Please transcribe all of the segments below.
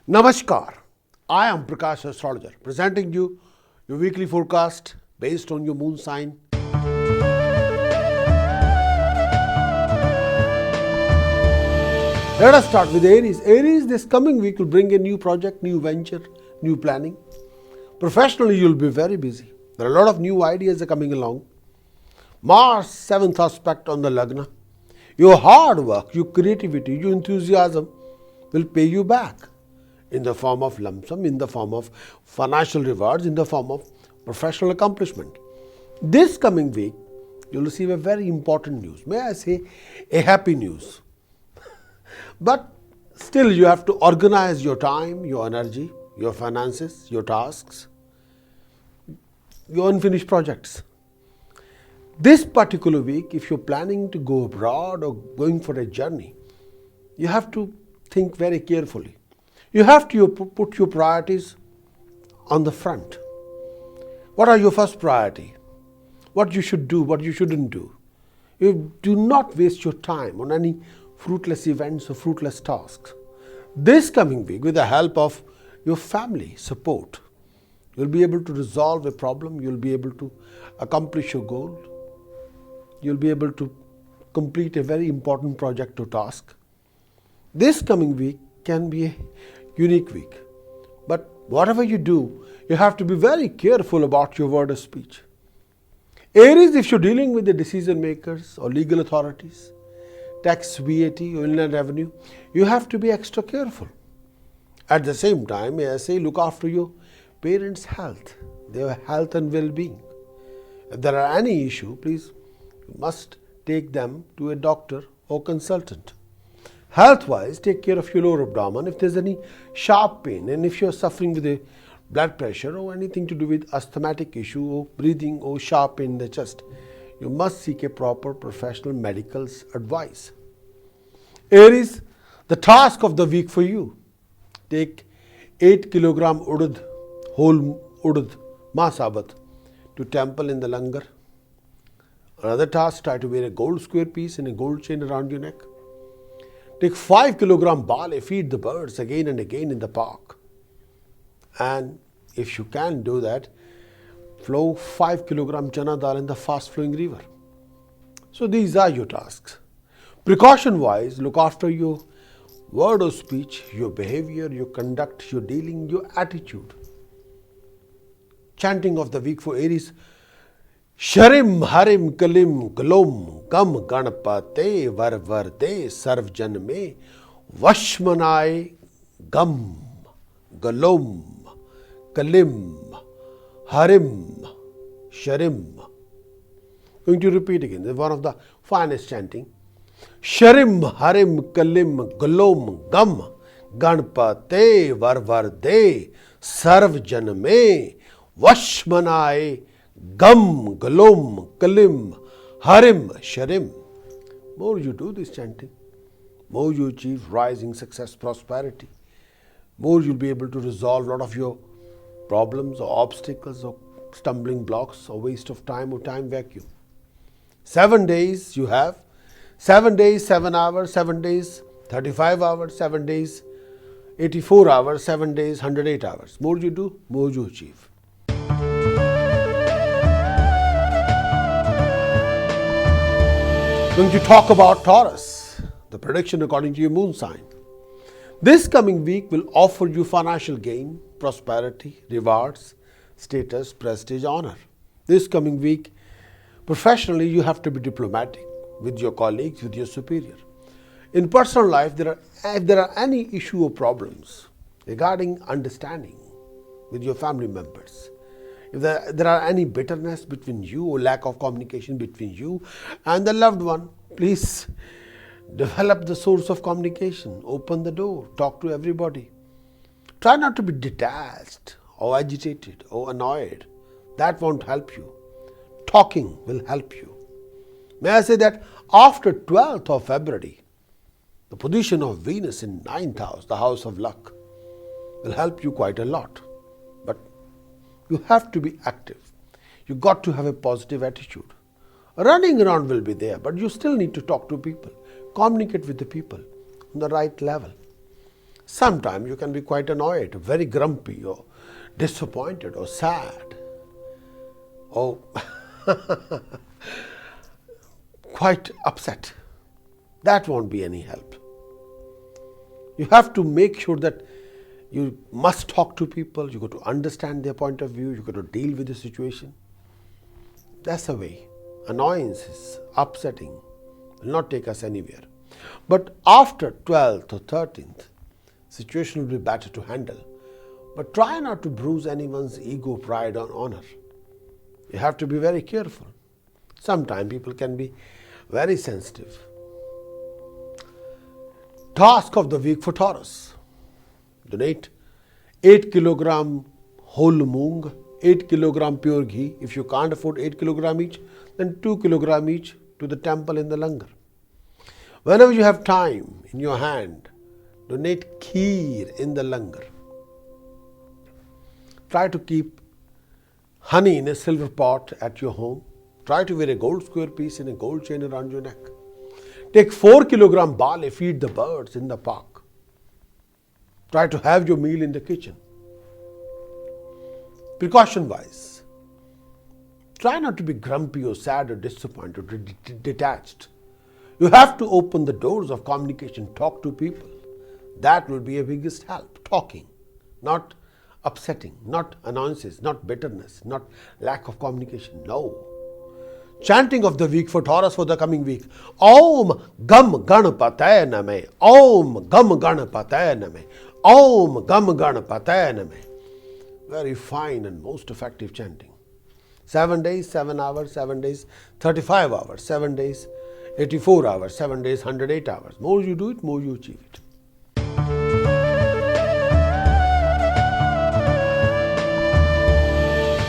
Namaskar, I am Prakash Astrologer presenting you your weekly forecast based on your moon sign. Let us start with Aries. Aries, this coming week will bring a new project, new venture, new planning. Professionally, you'll be very busy. There are a lot of new ideas that are coming along. Mars, 7th aspect on the Lagna. Your hard work, your creativity, your enthusiasm will pay you back in the form of lump sum, in the form of financial rewards, in the form of professional accomplishment. This coming week, you'll receive a very important news. May I say, a happy news. But still, you have to organize your time, your energy, your finances, your tasks, your unfinished projects. This particular week, if you're planning to go abroad or going for a journey, you have to think very carefully. You have to put your priorities on the front. What are your first priority? What you should do, what you shouldn't do. You do not waste your time on any fruitless events or fruitless tasks. This coming week, with the help of your family support, you'll be able to resolve a problem, you'll be able to accomplish your goal, you'll be able to complete a very important project or task. This coming week can be a unique week. But whatever you do, you have to be very careful about your word of speech. Aries, if you're dealing with the decision makers or legal authorities, tax, VAT or inland revenue, you have to be extra careful. At the same time, may I say, look after your parents' health, their health and well-being. If there are any issue, please, you must take them to a doctor or consultant. Health-wise, take care of your lower abdomen. If there's any sharp pain and if you're suffering with a blood pressure or anything to do with asthmatic issue or breathing or sharp pain in the chest, you must seek a proper professional medical's advice. Aries, the task of the week for you. Take 8 kilogram urud, whole urud, masabat, to temple in the langar. Another task, try to wear a gold square piece and a gold chain around your neck. Take 5 kilogram barley, feed the birds again and again in the park. And if you can do that, flow 5 kilogram chana dal in the fast flowing river. So these are your tasks. Precaution wise, look after your word of speech, your behavior, your conduct, your dealing, your attitude. Chanting of the week for Aries. Sharim harim kalim glom gam ganapate varvarte sarvjan me vashmanai gam galom kalim harim sharim. Going to repeat again. This is one of the finest chanting. Sharim harim kalim glom gam ganapate varvarte sarvjan me vashmanai Gam, Galom, Kalim, Harim, Sharim. More you do this chanting, more you achieve rising success, prosperity. More you'll be able to resolve a lot of your problems or obstacles or stumbling blocks or waste of time or time vacuum. 7 days you have. 7 days, 7 hours, 7 days, 35 hours, 7 days, 84 hours, 7 days, 108 hours. More you do, more you achieve. Going to talk about Taurus, the prediction according to your moon sign. This coming week will offer you financial gain, prosperity, rewards, status, prestige, honor. This coming week, professionally, you have to be diplomatic with your colleagues, with your superior. In personal life, if there are any issue or problems regarding understanding with your family members, if there are any bitterness between you or lack of communication between you and the loved one, please develop the source of communication. Open the door. Talk to everybody. Try not to be detached or agitated or annoyed. That won't help you. Talking will help you. May I say that after 12th of February, the position of Venus in 9th house, the house of luck, will help you quite a lot. But you have to be active. You got to have a positive attitude. Running around will be there, but you still need to talk to people, communicate with the people on the right level. Sometimes you can be quite annoyed, very grumpy, or disappointed, or sad, or quite upset. That won't be any help. You have to make sure that you must talk to people, you got to understand their point of view, you got to deal with the situation. That's the way. Annoyances, upsetting, will not take us anywhere. But after 12th or 13th, situation will be better to handle. But try not to bruise anyone's ego, pride, or honor. You have to be very careful. Sometimes people can be very sensitive. Task of the week for Taurus. Donate 8 kilogram whole moong, 8 kilogram pure ghee. If you can't afford 8 kilogram each, then 2 kilogram each to the temple in the langar. Whenever you have time in your hand, donate kheer in the langar. Try to keep honey in a silver pot at your home. Try to wear a gold square piece in a gold chain around your neck. Take 4 kilogram barley, feed the birds in the park. Try to have your meal in the kitchen. Precaution wise, try not to be grumpy or sad or disappointed or detached. You have to open the doors of communication, talk to people. That will be your biggest help. Talking, not upsetting, not annoyances, not bitterness, not lack of communication. No. Chanting of the week for Taurus for the coming week. Om Gam Ganapataya Name. Om Gam Ganapataya Name. Om Gam Ganapataya Name. Very fine and most effective chanting. 7 days, 7 hours, 7 days, 35 hours, 7 days, 84 hours, 7 days, 108 hours. More you do it, more you achieve it.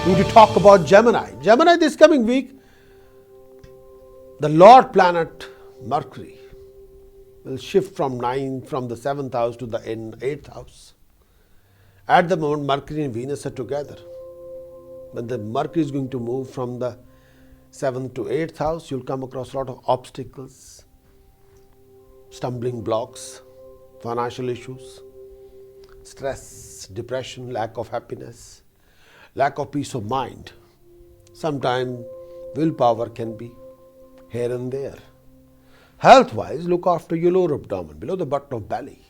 We need to talk about Gemini. Gemini this coming week, the Lord planet Mercury will shift from the 7th house to the 8th house. At the moment, Mercury and Venus are together. When the Mercury is going to move from the 7th to 8th house, you'll come across a lot of obstacles, stumbling blocks, financial issues, stress, depression, lack of happiness, lack of peace of mind. Sometimes willpower can be here and there. Health-wise, look after your lower abdomen, below the button of belly.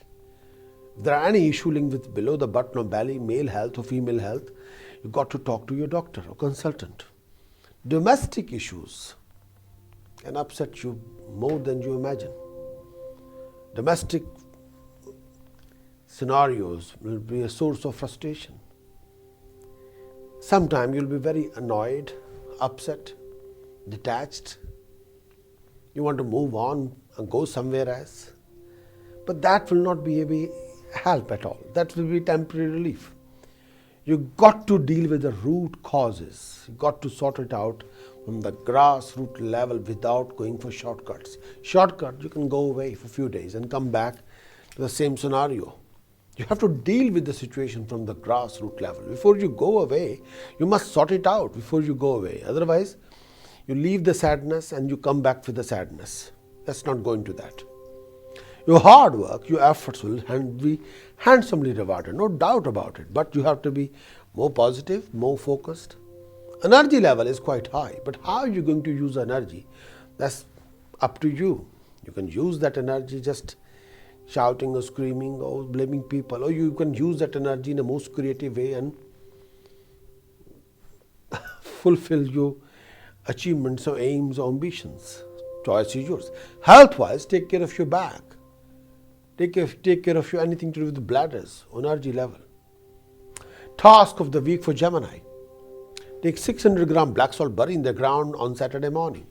If there are any issue linked with below the button of belly, male health or female health, you've got to talk to your doctor or consultant. Domestic issues can upset you more than you imagine. Domestic scenarios will be a source of frustration. Sometimes you'll be very annoyed, upset, detached. You want to move on and go somewhere else. But that will not be a help at all. That will be temporary relief. You've got to deal with the root causes. You've got to sort it out from the grassroots level without going for shortcuts. Shortcut, you can go away for a few days and come back to the same scenario. You have to deal with the situation from the grassroots level. Before you go away, you must sort it out before you go away. Otherwise, you leave the sadness and you come back with the sadness. Let's not go into that. Your hard work, your efforts will be handsomely rewarded, no doubt about it. But you have to be more positive, more focused. Energy level is quite high, but how are you going to use energy? That's up to you. You can use that energy just shouting or screaming or blaming people, or you can use that energy in a most creative way and fulfill your achievements or aims or ambitions. Choice is yours. Health-wise, take care of your back. Take care of your anything to do with the bladders, energy level. Task of the week for Gemini. Take 600 gram black salt, bury in the ground on Saturday morning.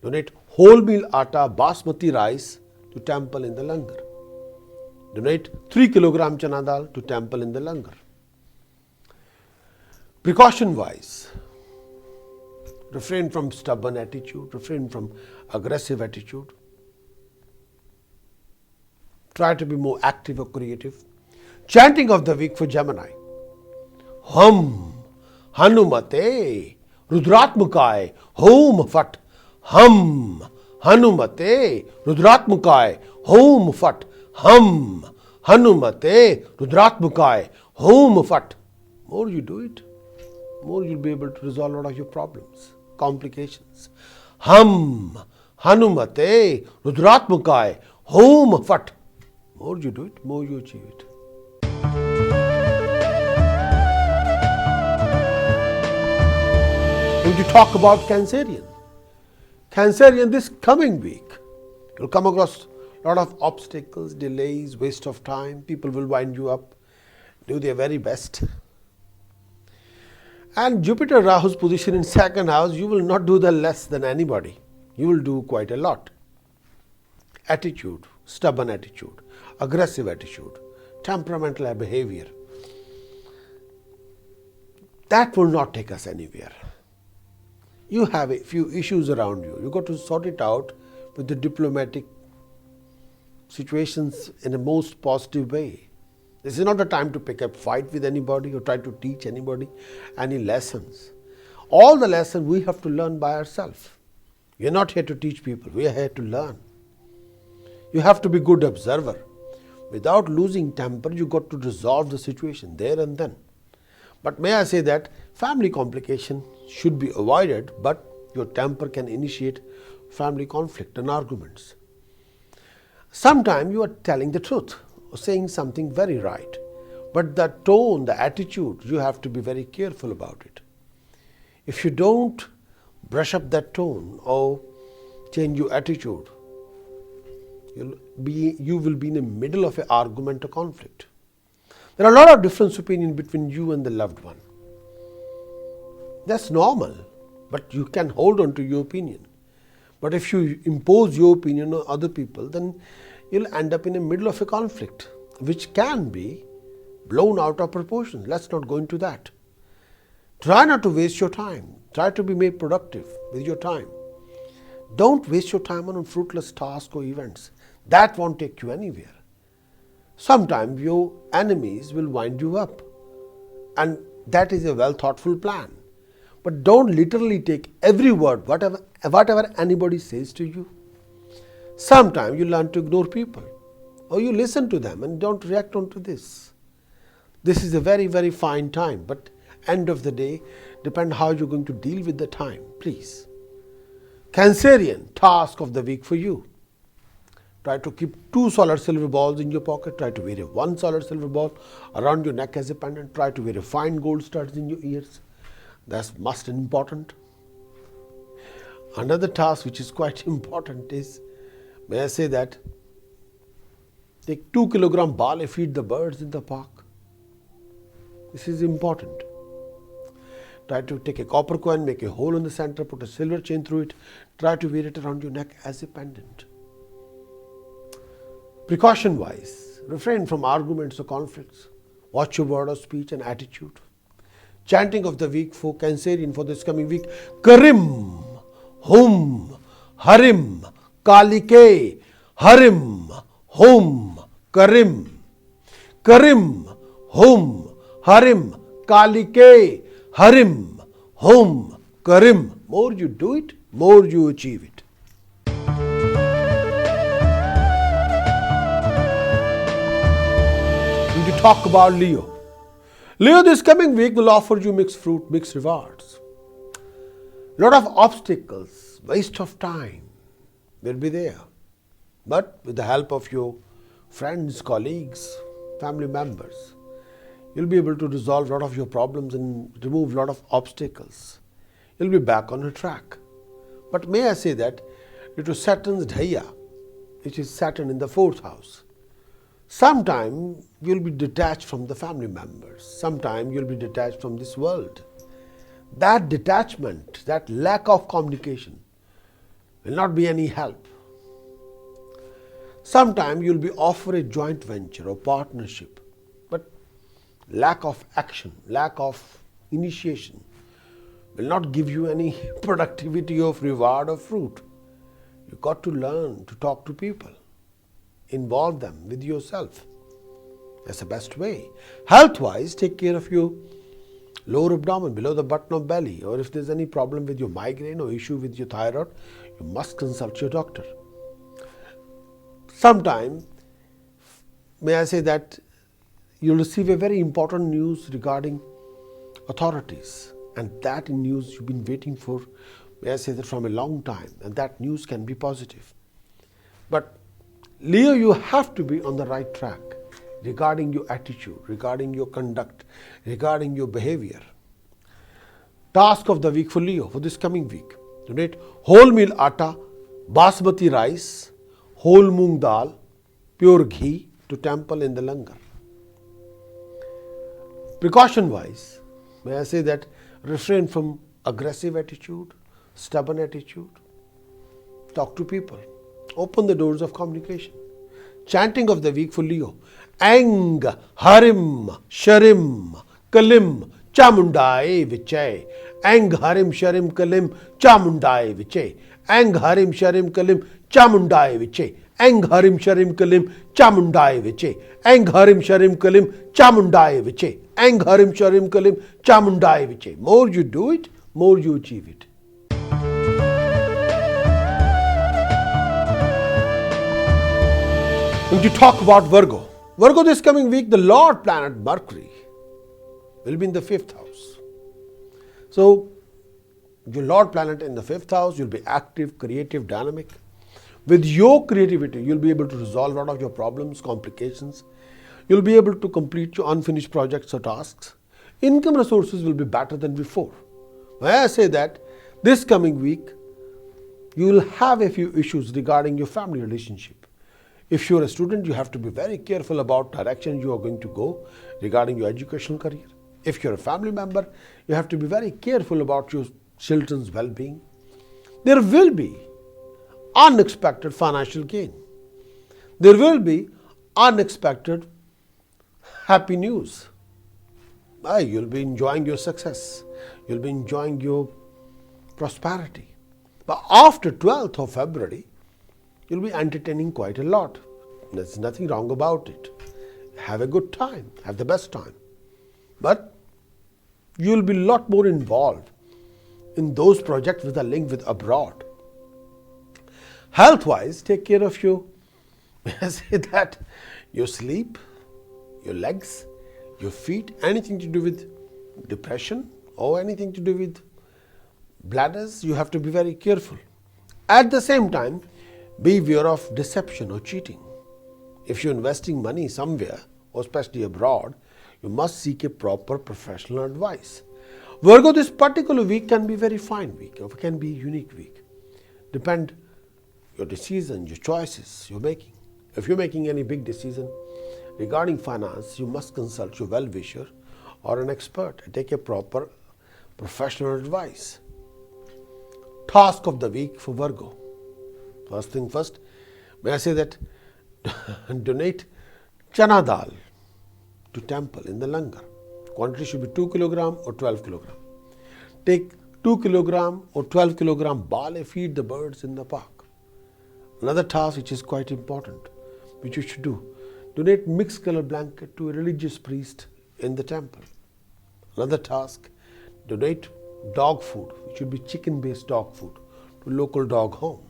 Donate wholemeal atta basmati rice to temple in the langar. Donate 3 kilogram chana dal to temple in the langar. Precaution wise, refrain from stubborn attitude, refrain from aggressive attitude. Try to be more active or creative. Chanting of the week for Gemini. Hum Hanumate Rudratmukay Hom Fat. Hum Hanumate Rudratmukay Hom Fat. Hum Hanumate Rudratmukaya Hum Fat. More you do it, more you'll be able to resolve a lot of your problems, complications. Hanumate Rudratmukaya Hum Fat. More you do it, more you achieve it. When you talk about Cancerian, this coming week, you'll come across a lot of obstacles, delays, waste of time. People will wind you up, do their very best. And Jupiter Rahu's position in second house, you will not do the less than anybody. You will do quite a lot. Attitude, stubborn attitude, aggressive attitude, temperamental behavior. That will not take us anywhere. You have a few issues around you. You've got to sort it out with the diplomatic situations in a most positive way. This is not the time to pick up fight with anybody or try to teach anybody any lessons. All the lessons we have to learn by ourselves. We are not here to teach people. We are here to learn. You have to be good observer. Without losing temper, you got to resolve the situation there and then. But may I say that family complication should be avoided, but your temper can initiate family conflict and arguments. Sometimes you are telling the truth or saying something very right, but the tone, the attitude, you have to be very careful about it. If you don't brush up that tone or change your attitude, you will be in the middle of an argument or conflict. There are a lot of different opinions between you and the loved one. That's normal, but you can hold on to your opinion. But if you impose your opinion on other people, then you'll end up in the middle of a conflict, which can be blown out of proportion. Let's not go into that. Try not to waste your time. Try to be made productive with your time. Don't waste your time on fruitless tasks or events. That won't take you anywhere. Sometimes your enemies will wind you up, and that is a well thoughtful plan. But don't literally take every word, whatever anybody says to you. Sometimes you learn to ignore people, or you listen to them and don't react onto this. This is a very, very fine time, but end of the day, depend how you're going to deal with the time, please. Cancerian, task of the week for you. Try to keep 2 solid silver balls in your pocket. Try to wear 1 solid silver ball around your neck as a pendant. Try to wear fine gold studs in your ears. That's must and important. Another task which is quite important is, may I say that, take 2 kilogram ball and feed the birds in the park. This is important. Try to take a copper coin, make a hole in the center, put a silver chain through it. Try to wear it around your neck as a pendant. Precaution wise, refrain from arguments or conflicts. Watch your word of speech and attitude. Chanting of the week for Cancerian for this coming week: Karim, Hum, Harim, Kalike, Harim, Hum, Karim. Karim, Hum, Harim, Kalike, Harim, Hum, Karim. More you do it, more you achieve it. We talk about Leo. Leo this coming week will offer you mixed fruit, mixed rewards. Lot of obstacles, waste of time will be there. But with the help of your friends, colleagues, family members, you'll be able to resolve a lot of your problems and remove a lot of obstacles. You'll be back on a track. But may I say that due to Saturn's Dhaya, which is Saturn in the 4th house, sometime you'll be detached from the family members. Sometime you'll be detached from this world. That detachment, that lack of communication will not be any help. Sometime you'll be offered a joint venture or partnership, but lack of action, lack of initiation will not give you any productivity of reward or fruit. You've got to learn to talk to people. Involve them with yourself. That's the best way. Health-wise, take care of your lower abdomen, below the button of belly, or if there's any problem with your migraine or issue with your thyroid, you must consult your doctor. Sometimes may I say that you'll receive a very important news regarding authorities, and that news you've been waiting for, may I say that, from a long time, and that news can be positive. But Leo, you have to be on the right track regarding your attitude, regarding your conduct, regarding your behavior. Task of the week for Leo for this coming week: donate whole meal atta, basmati rice, whole moong dal, pure ghee to temple in the langar. Precaution wise, may I say that refrain from aggressive attitude, stubborn attitude. Talk to people. Open the doors of communication. Chanting of the week for Leo: Ang Harim Sharim Kalim Chamundai Vichay. Ang Harim Sharim Kalim Chamundai Vichay. Ang Harim Sharim Kalim Chamundai Vichay. Ang Harim Sharim Kalim Chamundai Vichay. Ang Harim Sharim Kalim Chamundai Vichay. Ang Harim Sharim Kalim Chamundai Vichay. More you do it, more you achieve it. When you talk about Virgo, this coming week, the Lord planet Mercury will be in the 5th house. So, your Lord planet in the 5th house, you'll be active, creative, dynamic. With your creativity, you'll be able to resolve a lot of your problems, complications. You'll be able to complete your unfinished projects or tasks. Income resources will be better than before. When I say that, this coming week, you will have a few issues regarding your family relationship. If you're a student, you have to be very careful about direction you are going to go regarding your educational career. If you're a family member, you have to be very careful about your children's well-being. There will be unexpected financial gain. There will be unexpected happy news. You'll be enjoying your success. You'll be enjoying your prosperity. But after 12th of February, you'll be entertaining quite a lot. There's nothing wrong about it. Have a good time. Have the best time. But you'll be a lot more involved in those projects with a link with abroad. Health-wise, take care of your, I say that, your sleep, your legs, your feet, anything to do with depression or anything to do with bladders, you have to be very careful. At the same time, beware of deception or cheating. If you're investing money somewhere, or especially abroad, you must seek a proper professional advice. Virgo, this particular week can be a very fine week, or can be a unique week. Depend your decision, your choices you're making. If you're making any big decision regarding finance, you must consult your well-wisher or an expert and take a proper professional advice. Task of the week for Virgo. First thing first, may I say that donate chana dal to temple in the langar. Quantity should be 2 kg or 12 kg. Take 2 kg or 12 kg barley, feed the birds in the park. Another task which is quite important, which you should do: donate mixed color blanket to a religious priest in the temple. Another task: donate dog food, which should be chicken based dog food, to local dog home.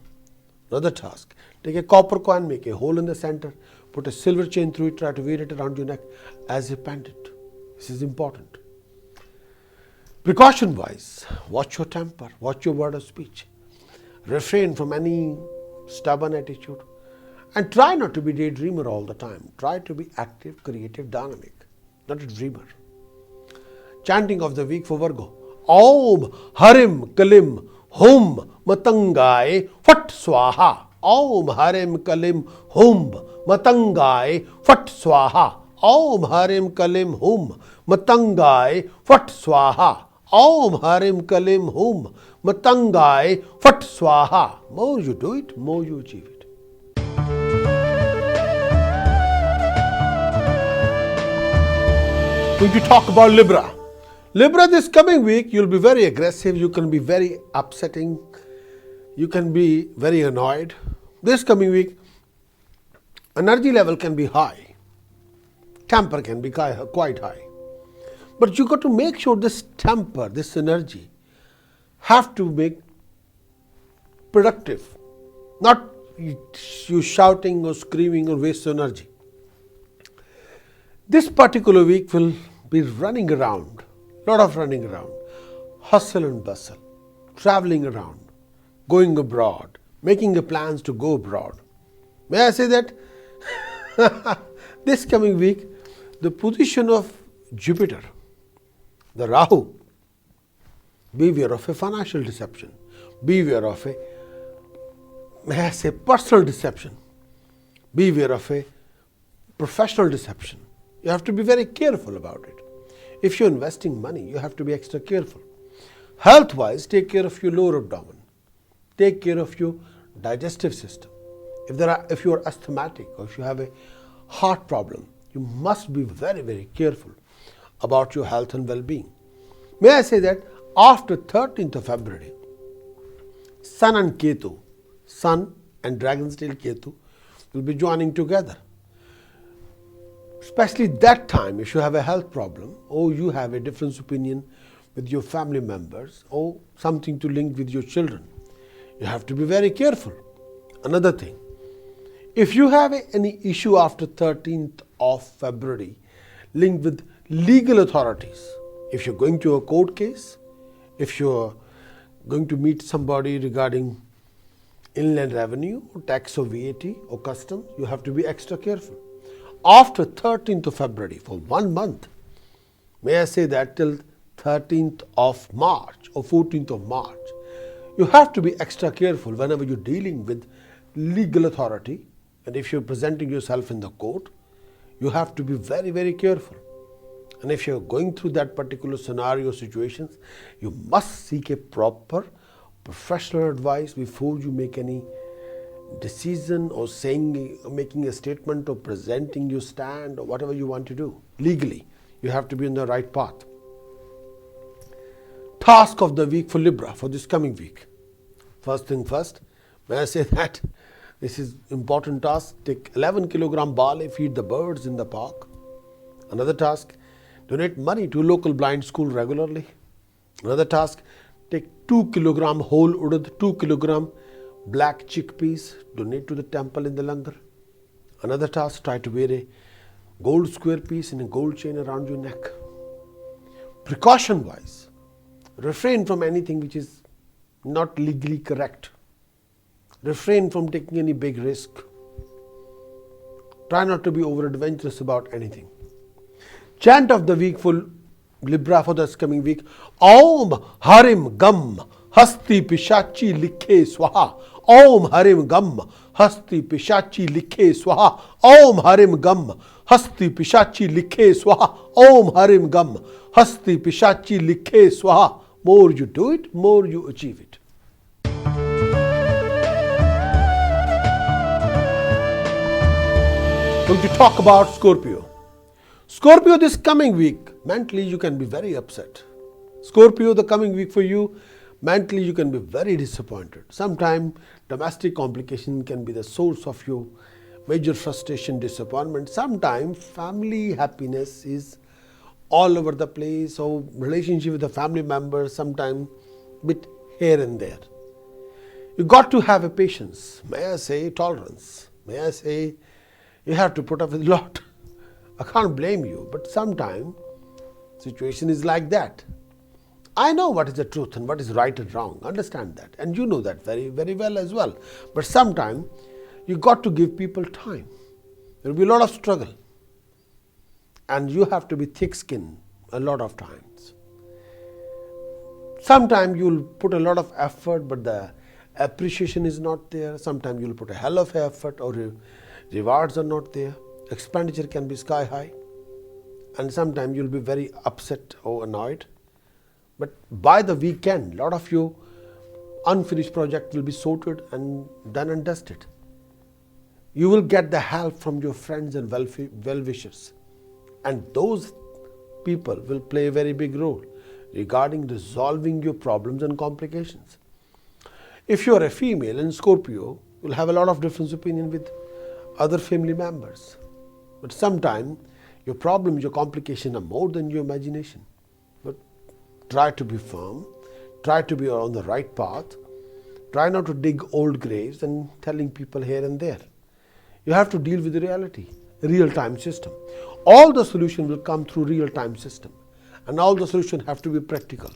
Another task: take a copper coin, make a hole in the center, put a silver chain through it, try to wear it around your neck as a pendant. This is important. Precaution wise, watch your temper, watch your word of speech. Refrain from any stubborn attitude, and try not to be a daydreamer all the time. Try to be active, creative, dynamic, not a dreamer. Chanting of the week for Virgo: Om Harim Kalim Hum Matangai Fat Swaha. Om Harim Kalim Hum Matangai Fat Swaha. Om Harim Kalim Hum Matangai Fat Swaha. Om Harim Kalim Hum Matangai Fat Swaha. More you do it, more you achieve it. When you talk about Libra, this coming week you'll be very aggressive, you can be very upsetting, you can be very annoyed. This coming week, energy level can be high, temper can be quite high. But you got to make sure this temper, this energy, have to make productive, not you shouting or screaming or waste energy. This particular week will be running around, lot of running around, hustle and bustle, traveling around, going abroad, making plans to go abroad. May I say that this coming week, the position of Jupiter, the Rahu, beware of a financial deception, beware of a, may I say, personal deception, beware of a professional deception. You have to be very careful about it. If you're investing money, you have to be extra careful. Health-wise, take care of your lower abdomen. Take care of your digestive system. If you are asthmatic or if you have a heart problem, you must be very, very careful about your health and well-being. May I say that after 13th of February, Sun and Ketu, Sun and Dragon's Tail Ketu will be joining together. Especially that time, if you have a health problem or you have a different opinion with your family members or something to link with your children, you have to be very careful. Another thing, if you have any issue after 13th of February linked with legal authorities, if you're going to a court case, if you're going to meet somebody regarding inland revenue or tax or VAT or customs, you have to be extra careful. After 13th of February, for 1 month, may I say that till 13th of March or 14th of March, you have to be extra careful whenever you're dealing with legal authority, and if you're presenting yourself in the court, you have to be very, very careful. And if you're going through that particular scenario situations, you must seek a proper professional advice before you make any decision or making a statement or presenting your stand or whatever you want to do. Legally, you have to be on the right path. Task of the week for Libra for this coming week. First thing first, may I say that this is important task. Take 11 kilogram barley, feed the birds in the park. Another task, donate money to local blind school regularly. Another task, take 2 kilogram whole urad, 2 kilogram black chickpeas, donate to the temple in the langar. Another task, try to wear a gold square piece in a gold chain around your neck. Precaution wise, refrain from anything which is not legally correct. Refrain from taking any big risk. Try not to be over adventurous about anything. Chant of the week for Libra for this coming week. Om Harim Gam Hasti Pishachi Likhe Swaha. Om Harim Gam Hasti Pishachi Likhe Swaha. Om Harim Gam Hasti Pishachi Likhe Swaha. Om Harim Gam Hasti Pishachi Likhe Swaha. More you do it, more you achieve it. Going to talk about Scorpio. Scorpio, this coming week, mentally you can be very upset. Scorpio, the coming week for you, mentally you can be very disappointed. Sometimes domestic complication can be the source of your major frustration, disappointment. Sometimes family happiness is all over the place, or relationship with the family members, sometimes bit here and there. You got to have a patience, may I say tolerance, may I say you have to put up with a lot. I can't blame you, but sometimes situation is like that. I know what is the truth and what is right and wrong, understand that, and you know that very, very well as well. But sometimes you got to give people time. There will be a lot of struggle, and you have to be thick-skinned a lot of times. Sometimes you'll put a lot of effort, but the appreciation is not there. Sometimes you'll put a hell of effort, or rewards are not there. Expenditure can be sky high, and sometimes you'll be very upset or annoyed. But by the weekend, a lot of your unfinished project will be sorted and done and dusted. You will get the help from your friends and well-wishers, and those people will play a very big role regarding resolving your problems and complications. If you are a female in Scorpio, you'll have a lot of different opinion with other family members. But sometimes your problems, your complications are more than your imagination. But try to be firm, try to be on the right path, try not to dig old graves and telling people here and there. You have to deal with the reality, real-time system. All the solution will come through real-time system, and all the solution have to be practical,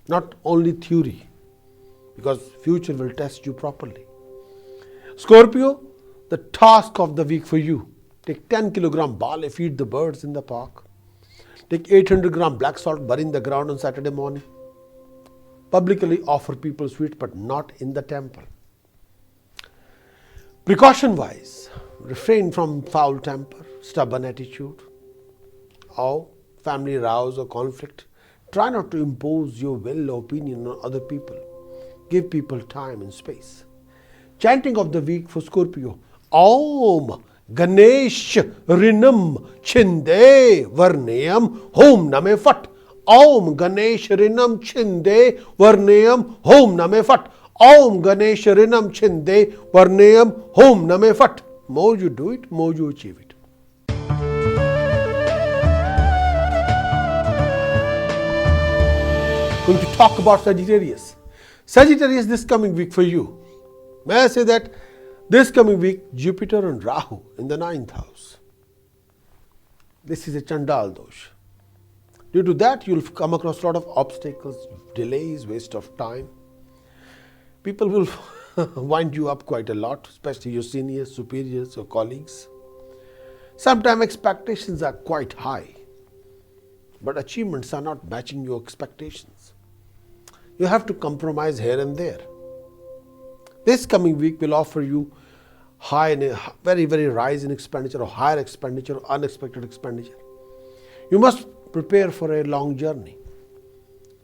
not only theory, because future will test you properly. Scorpio, the task of the week for you: take 10 kilogram barley, feed the birds in the park. Take 800 gram black salt, bury in the ground on Saturday morning. Publicly offer people sweets, but not in the temple. Precaution wise, refrain from foul temper, stubborn attitude, or family rows or conflict. Try not to impose your will or opinion on other people. Give people time and space. Chanting of the week for Scorpio: Om Ganesh Rinam Chinde Varnayam Hom Name Fat. Om Ganesh Rinam Chinde Varnayam Hom Name Fat. Om Ganesh Rinam Chinde Varnayam Hom Name Fat. More you do it, more you achieve it. Going to talk about Sagittarius. Sagittarius, this coming week for you. May I say that this coming week, Jupiter and Rahu in the 9th house. This is a Chandal dosh. Due to that, you'll come across a lot of obstacles, delays, waste of time. People will wind you up quite a lot, especially your seniors, superiors, or colleagues. Sometimes expectations are quite high, but achievements are not matching your expectations. You have to compromise here and there. This coming week will offer you very rise in expenditure, or higher expenditure, or unexpected expenditure. You must prepare for a long journey.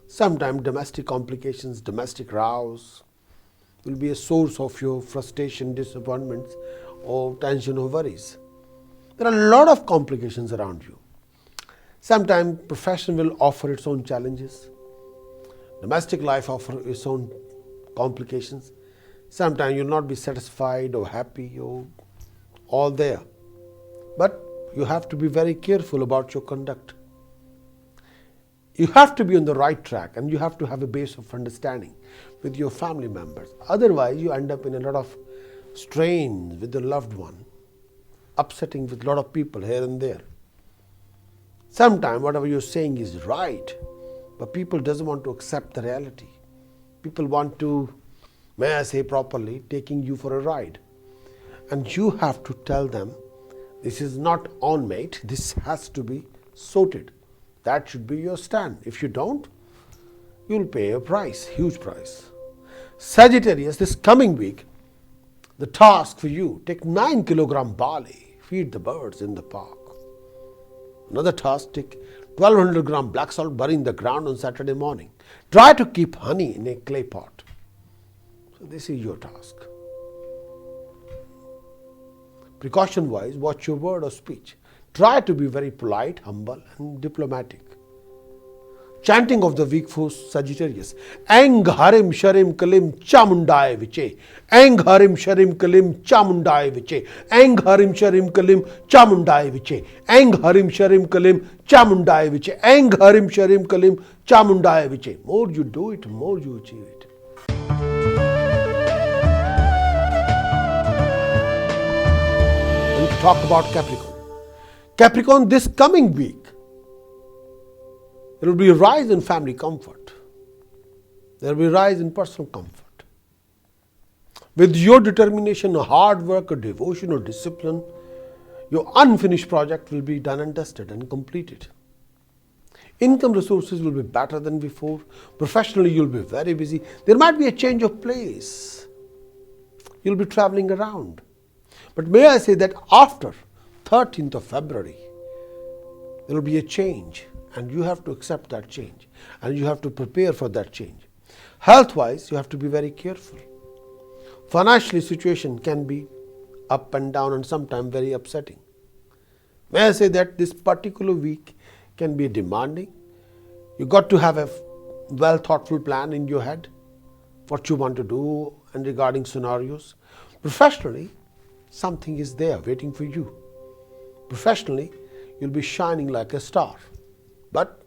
Sometimes domestic complications, domestic rows will be a source of your frustration, disappointments, or tension or worries. There are a lot of complications around you. Sometimes profession will offer its own challenges. Domestic life offers its own complications. Sometimes you'll not be satisfied or happy or all there. But you have to be very careful about your conduct. You have to be on the right track, and you have to have a base of understanding with your family members. Otherwise, you end up in a lot of strain with the loved one, upsetting with a lot of people here and there. Sometimes whatever you're saying is right, but people doesn't want to accept the reality. People want to, may I say properly, taking you for a ride. And you have to tell them, this is not on mate, this has to be sorted. That should be your stand. If you don't, you'll pay a price, huge price. Sagittarius, this coming week, the task for you: take 9 kilogram barley, feed the birds in the park. Another task: take 1200 gram black salt, bury in the ground on Saturday morning. Try to keep honey in a clay pot. So this is your task. Precaution wise, watch your word or speech. Try to be very polite, humble, and diplomatic. Chanting of the week for Sagittarius: Ang Harim Sharim Kalim Chamundai Viche. Ang Harim Sharim Kalim Chamundai Viche. Ang Harim Sharim Kalim Chamundai Viche. Ang Harim Sharim Kalim Chamundai Viche. Ang Harim Sharim Kalim Chamundai Viche. More you do it, more you achieve it. And to talk about Capricorn. Capricorn, this coming week, there will be a rise in family comfort. There will be a rise in personal comfort. With your determination, or hard work, or devotion, or discipline, your unfinished project will be done and dusted and completed. Income resources will be better than before. Professionally, you'll be very busy. There might be a change of place. You'll be traveling around. But may I say that after 13th of February, there will be a change, and you have to accept that change, and you have to prepare for that change. Health-wise, you have to be very careful. Financially, situation can be up and down and sometimes very upsetting. May I say that this particular week can be demanding. You got to have a well thoughtful plan in your head, what you want to do and regarding scenarios. Professionally, something is there waiting for you. Professionally, you'll be shining like a star, but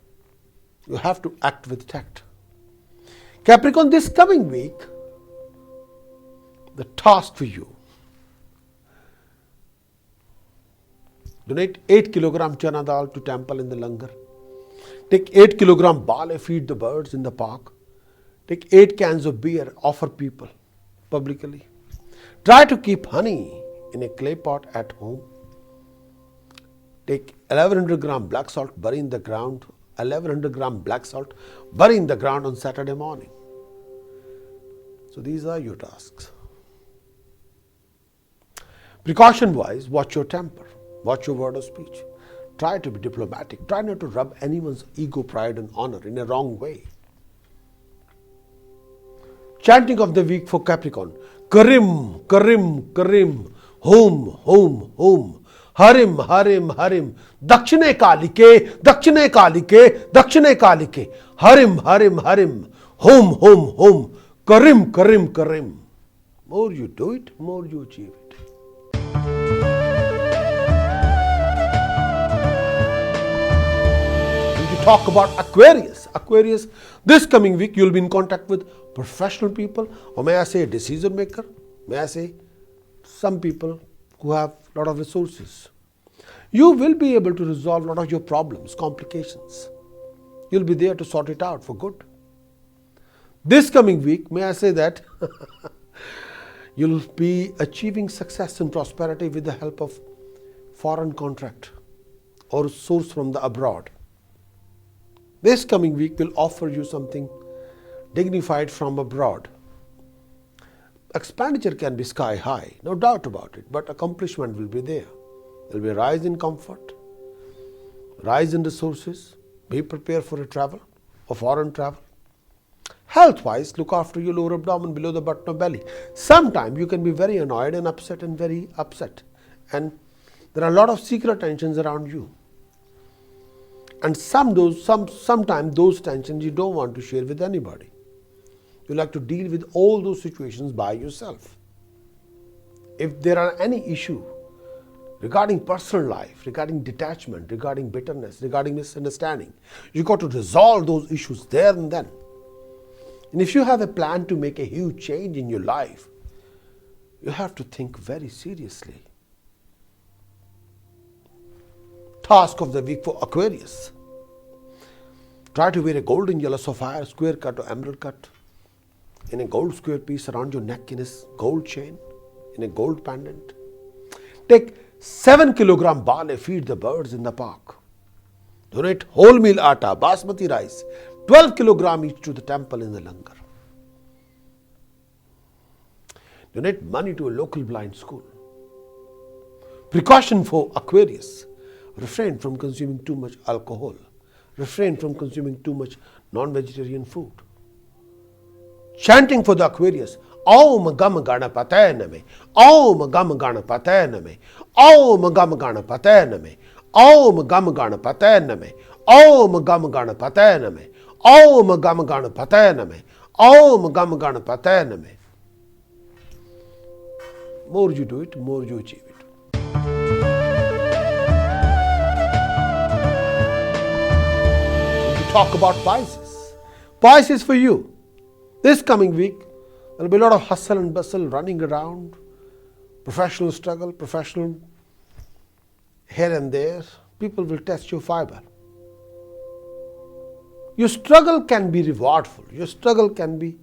you have to act with tact. Capricorn, this coming week, the task for you: Donate 8 kilogram chana dal to temple in the langar. Take 8 kilogram barley, feed the birds in the park. Take 8 cans of beer, offer people publicly. Try to keep honey in a clay pot at home. Take 1100 gram black salt, bury in the ground. 1100 gram black salt, bury in the ground on Saturday morning. So these are your tasks. Precaution wise, watch your temper, watch your word of speech. Try to be diplomatic. Try not to rub anyone's ego, pride and honor in a wrong way. Chanting of the week for Capricorn. Karim, Karim, Karim. Home, home, home. Harim, Harim, Harim. Dakshine Kalike, Dakshine Kalike, Dakshine Kalike. Harim, Harim, Harim. Home, home, home. Karim, Karim, Karim. More you do it, more you achieve it. Talk about Aquarius. Aquarius, this coming week you will be in contact with professional people, or may I say a decision maker, may I say some people who have a lot of resources. You will be able to resolve a lot of your problems, complications. You'll be there to sort it out for good. This coming week, may I say that you'll be achieving success and prosperity with the help of foreign contract or source from the abroad. This coming week will offer you something dignified from abroad. Expenditure can be sky high, no doubt about it, but accomplishment will be there. There will be a rise in comfort, rise in resources. Be prepared for a travel, a foreign travel. Health-wise, look after your lower abdomen, below the button of belly. Sometimes you can be very annoyed and upset and very upset. And there are a lot of secret tensions around you. And sometimes those tensions you don't want to share with anybody. You like to deal with all those situations by yourself. If there are any issue regarding personal life, regarding detachment, regarding bitterness, regarding misunderstanding, you got to resolve those issues there and then. And if you have a plan to make a huge change in your life, you have to think very seriously. Task of the week for Aquarius. Try to wear a golden yellow sapphire, square cut or emerald cut in a gold square piece around your neck, in a gold chain, in a gold pendant. Take 7 kilogram barley, feed the birds in the park. Donate wholemeal atta, basmati rice, 12 kilogram each to the temple in the langar. Donate money to a local blind school. Precaution for Aquarius. Refrain from consuming too much alcohol. Refrain from consuming too much non-vegetarian food. Chanting for the Aquarius. Om Gam Ganapataye Name. Om Gam Ganapataye Name. Om Gam Ganapataye Name. Om Gam Ganapataye Name. Om Gam Ganapataye Name. Om Gam Ganapataye Name. Om Gam Ganapataye Name. More you do it, more you achieve it. Talk about Pisces. Pisces for you. This coming week, there will be a lot of hustle and bustle, running around, professional struggle, professional here and there. People will test your fiber. Your struggle can be rewardful. Your struggle can be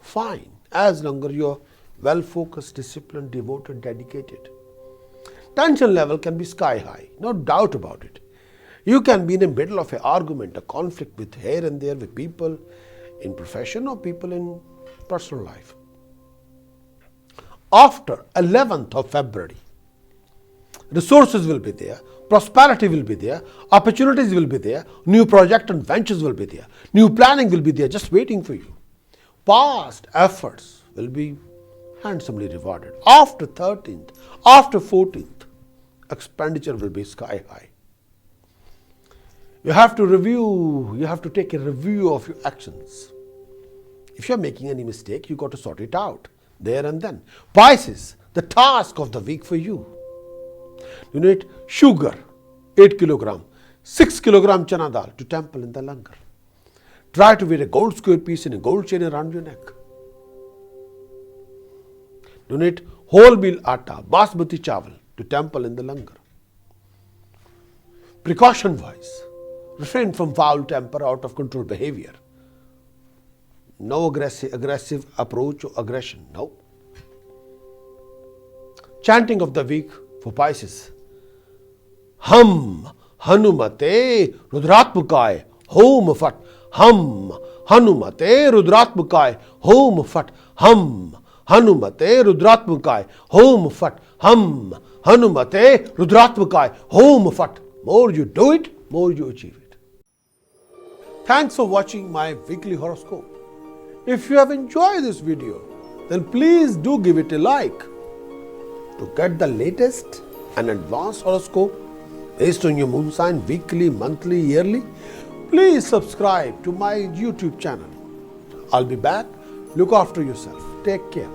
fine as long as you're well focused, disciplined, devoted, dedicated. Tension level can be sky high, no doubt about it. You can be in the middle of an argument, a conflict with here and there with people in profession or people in personal life. After 11th of February, resources will be there, prosperity will be there, opportunities will be there, new projects and ventures will be there, new planning will be there just waiting for you. Past efforts will be handsomely rewarded. After 13th, after 14th, expenditure will be sky high. You have to review, you have to take a review of your actions. If you're making any mistake, you got to sort it out there and then. Pisces, the task of the week for you. Donate sugar, 8 kilogram, 6 kilogram chana dal to temple in the langar. Try to wear a gold square piece in a gold chain around your neck. Donate wholemeal atta, basmati chawal to temple in the langar. Precaution wise, refrain from foul temper, out of control behavior. No aggressive approach or aggression. No. Chanting of the week for Pisces. Hum Hanumate Rudratmukaya Hom Fat. Hum Hanumate Rudratmukaya Hom Fat. Hum Hanumate Rudratmukaya Hom Fat. Hum Hanumate Rudratmukaya Hom Fat. More you do it, more you achieve it. Thanks for watching my weekly horoscope. If you have enjoyed this video, then please do give it a like. To get the latest and advanced horoscope based on your moon sign weekly, monthly, yearly, please subscribe to my YouTube channel. I'll be back. Look after yourself. Take care.